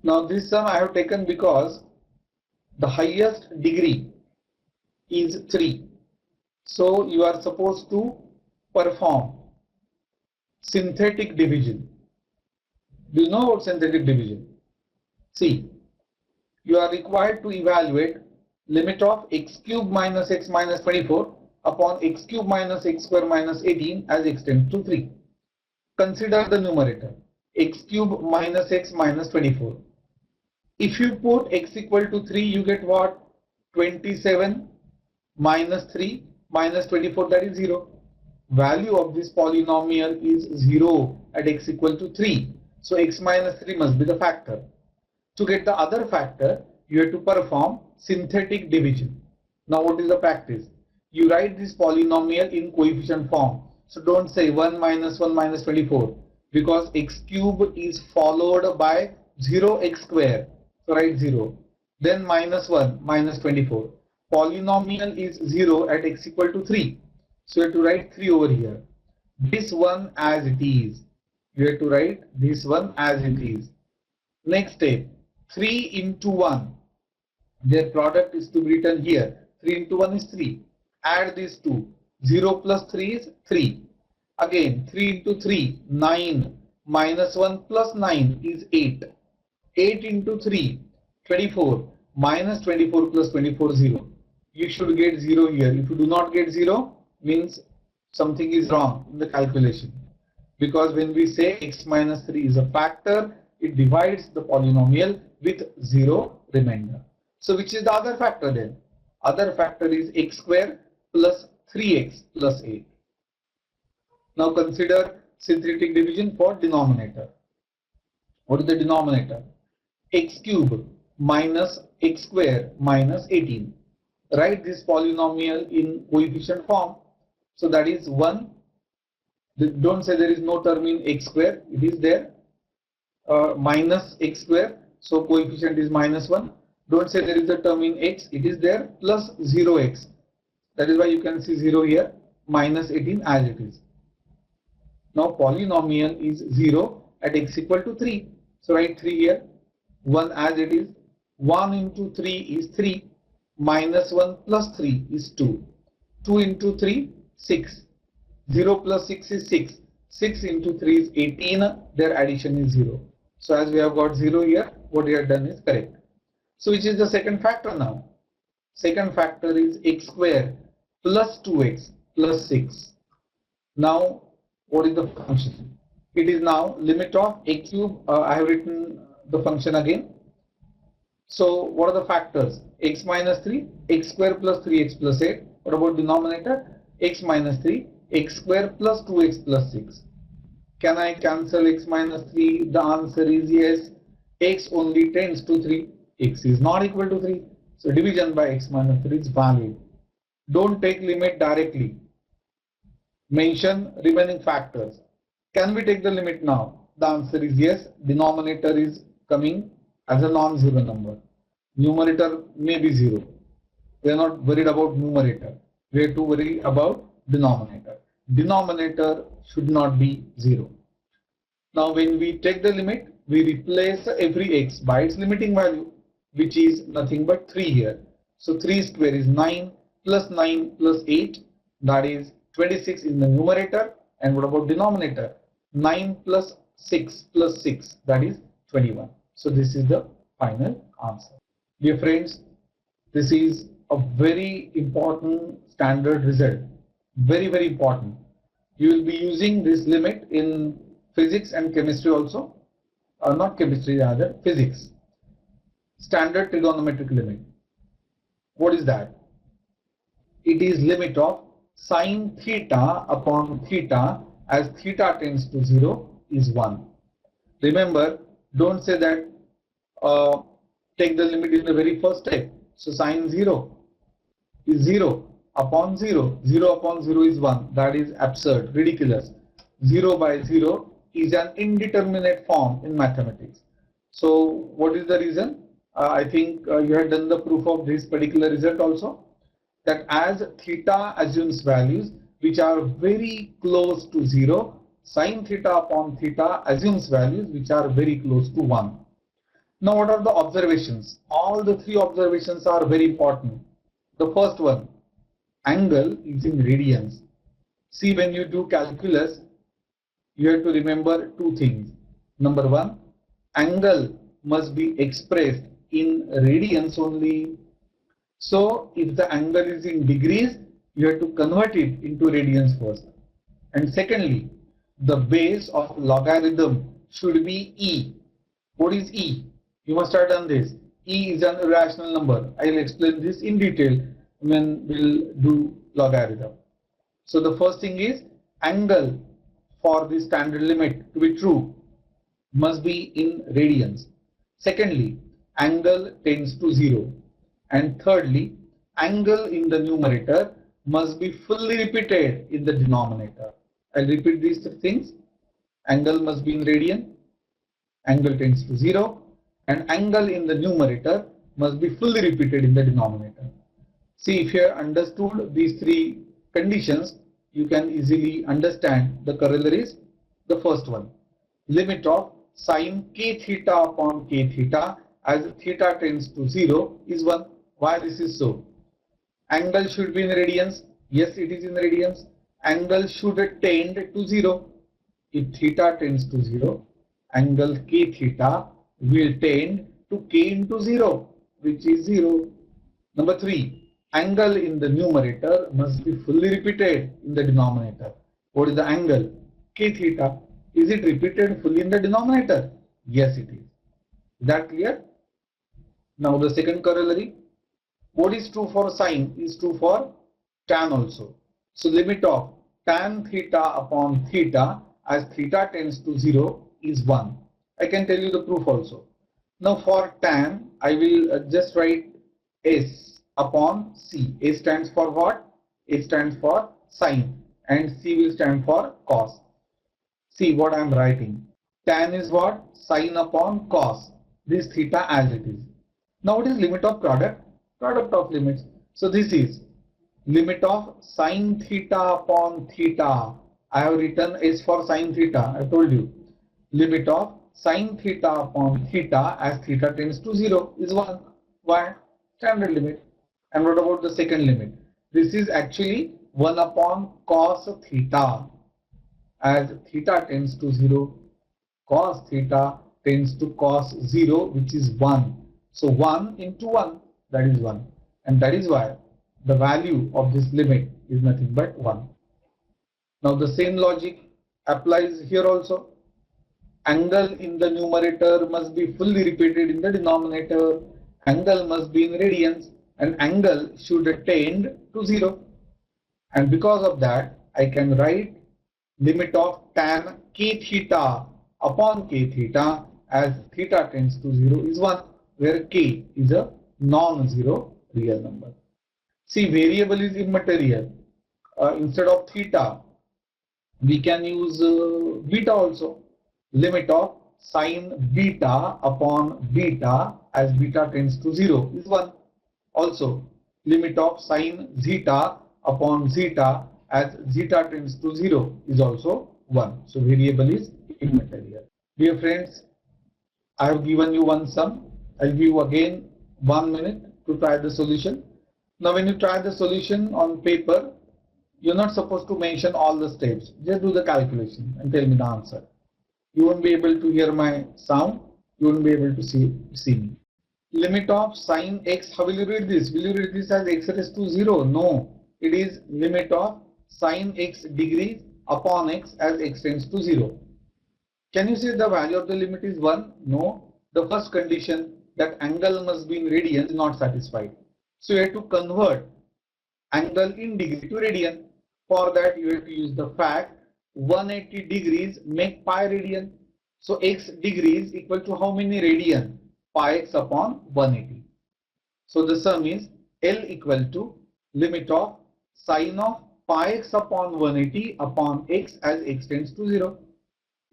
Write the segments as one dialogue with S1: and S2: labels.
S1: Now this sum I have taken because the highest degree is 3. So you are supposed to perform synthetic division. Do you know about synthetic division? See, you are required to evaluate limit of x cube minus x minus 24 upon x cube minus x square minus 18 as x tends to 3. Consider the numerator x cube minus x minus 24. If you put x equal to 3, you get what? 27 minus 3 minus 24, that is 0. Value of this polynomial is 0 at x equal to 3. So x minus 3 must be the factor. To get the other factor, you have to perform synthetic division. Now what is the practice? You write this polynomial in coefficient form. So don't say 1 minus 1 minus 24 because x cube is followed by 0x square. So write 0. Then minus 1 minus 24. Polynomial is 0 at x equal to 3. So you have to write 3 over here. This one as it is. You have to write this one as it is. Next step, 3 into 1. Their product is to be written here. 3 into 1 is 3. Add these two. 0 plus 3 is 3. Again 3 into 3, 9. Minus 1 plus 9 is 8. 8 into 3, 24. Minus 24 plus 24, 0. You should get 0 here. If you do not get 0, means something is wrong in the calculation. Because when we say x minus 3 is a factor, it divides the polynomial with 0 remainder. So which is the other factor then? Other factor is x square plus 3x plus 8. Now consider synthetic division for denominator. What is the denominator? X cube minus x square minus 18. Write this polynomial in coefficient form. So that is 1. Don't say there is no term in x square. It is there. Minus x square. So coefficient is minus 1. Don't say there is a term in x. It is there. Plus 0x. That is why you can see 0 here. Minus 18 as it is. Now polynomial is 0 at x equal to 3. So write 3 here. 1 as it is. 1 into 3 is 3. Minus 1 plus 3 is 2. 2 into 3, 6. 0 plus 6 is 6. 6 into 3 is 18. Their addition is 0. So as we have got 0 here, what we have done is correct. So which is the second factor now? Second factor is x square plus 2x plus 6. Now what is the function? It is now limit of x cube. I have written the function again. So what are the factors? X minus 3, x square plus 3x plus 8. What about denominator? X minus 3, x square plus 2x plus 6. Can I cancel x minus 3? The answer is yes. X only tends to 3. X is not equal to 3. So division by x minus 3 is valid. Don't take limit directly. Mention remaining factors. Can we take the limit now? The answer is yes. Denominator is coming as a non-zero number. Numerator may be 0. We are not worried about numerator. We have to worry about denominator. Denominator should not be 0. Now when we take the limit, we replace every x by its limiting value, which is nothing but 3 here. So 3 square is 9 plus 9 plus 8, that is 26 in the numerator. And what about denominator? 9 plus 6 plus 6, that is 21. So this is the final answer. Dear friends, this is a very important standard result. Very, very important. You will be using this limit in physics and chemistry also. Not chemistry, rather physics. Standard trigonometric limit. What is that? It is limit of sine theta upon theta as theta tends to 0 is 1. Remember, don't say that take the limit in the very first step. So sine 0 is 0 upon 0. 0 upon 0 is 1. That is absurd, ridiculous. 0 by 0 is an indeterminate form in mathematics. So what is the reason? I think you had done the proof of this particular result also. That as theta assumes values which are very close to 0, sine theta upon theta assumes values which are very close to 1. Now what are the observations? All the three observations are very important. The first one, angle is in radians. See, when you do calculus, you have to remember two things. Number one, angle must be expressed in radians only. So if the angle is in degrees, you have to convert it into radians first. And secondly, the base of logarithm should be E. What is E? You must have done this. E is an irrational number. I will explain this in detail when we'll do logarithm. So the first thing is, angle for the standard limit to be true must be in radians. Secondly, angle tends to 0. And thirdly, angle in the numerator must be fully repeated in the denominator. I'll repeat these three things. Angle must be in radian, angle tends to 0, and angle in the numerator must be fully repeated in the denominator. See, if you have understood these three conditions, you can easily understand the corollaries. The first one, limit of sine k theta upon k theta as theta tends to 0 is 1. Why this is so? Angle should be in radians. Yes, it is in radians. Angle should tend to 0. If theta tends to 0, angle k theta will tend to k into 0, which is 0. Number 3, angle in the numerator must be fully repeated in the denominator. What is the angle? K theta. Is it repeated fully in the denominator? Yes, it is. Is that clear? Now the second corollary. What is true for sine is true for tan also. So limit of tan theta upon theta as theta tends to 0 is 1. I can tell you the proof also. Now for tan, I will just write S upon C. A stands for what? A stands for sine and C will stand for cos. See what I am writing. Tan is what? Sine upon cos. This theta as it is. Now what is limit of product? Product of limits. So this is limit of sine theta upon theta. I have written S for sine theta. I told you. Limit of sine theta upon theta as theta tends to 0 is 1. Why? Standard limit. And what about the second limit? This is actually 1 upon cos theta as theta tends to 0. Cos theta tends to cos 0, which is 1. So 1 into 1, that is 1. And that is why the value of this limit is nothing but 1. Now the same logic applies here also. Angle in the numerator must be fully repeated in the denominator. Angle must be in radians and angle should tend to 0. And because of that, I can write limit of tan k theta upon k theta as theta tends to 0 is 1, where k is a non-zero real number. See, variable is immaterial. Instead of theta, we can use beta also. Limit of sine beta upon beta as beta tends to 0 is 1. Also, limit of sine zeta upon zeta as zeta tends to 0 is also 1. So variable is immaterial. Dear friends, I have given you one sum. I'll give you again 1 minute to try the solution. Now when you try the solution on paper, you're not supposed to mention all the steps. Just do the calculation and tell me the answer. You won't be able to hear my sound. You won't be able to see me. Limit of sine x, how will you read this? Will you read this as x raised to 0? No. It is limit of sine x degrees upon x as x tends to 0. Can you say the value of the limit is 1? No. The first condition, that angle must be in radians, is not satisfied. So you have to convert angle in degree to radian. For that you have to use the fact 180 degrees make pi radian. So x degrees equal to how many radian? Pi x upon 180. So the sum is L equal to limit of sine of pi x upon 180 upon x as x tends to 0.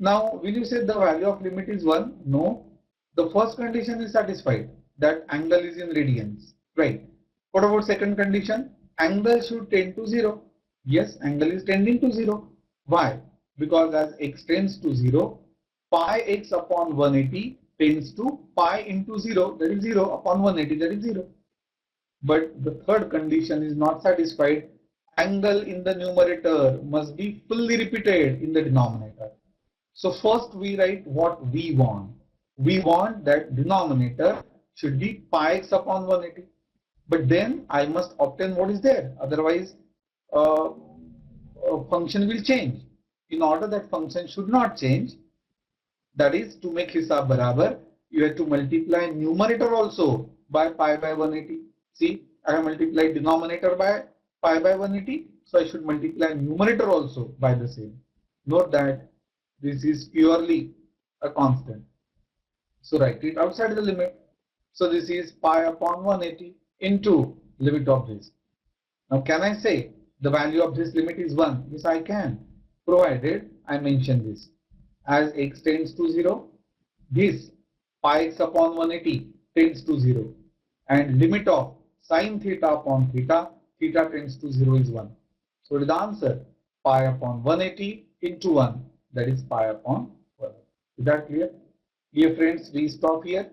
S1: Now will you say the value of limit is 1? No. The first condition is satisfied, that angle is in radians, right? What about second condition? Angle should tend to 0. Yes, angle is tending to 0. Why? Because as x tends to 0, pi x upon 180 tends to pi into 0, that is 0, upon 180, that is 0. But the third condition is not satisfied. Angle in the numerator must be fully repeated in the denominator. So first we write what we want. We want that denominator should be pi x upon 180. But then I must obtain what is there. Otherwise, function will change. In order that function should not change, that is to make hisab barabar, you have to multiply numerator also by pi by 180. See, I have multiplied denominator by pi by 180, so I should multiply numerator also by the same. Note that this is purely a constant. So write it outside the limit. So this is pi upon 180 into limit of this. Now can I say the value of this limit is 1? Yes, I can, provided I mention this. As x tends to 0, this pi x upon 180 tends to 0, and limit of sine theta upon theta, theta tends to 0 is 1. So the answer pi upon 180 into 1, that is pi upon 1. Is that clear? Dear friends, we stop here.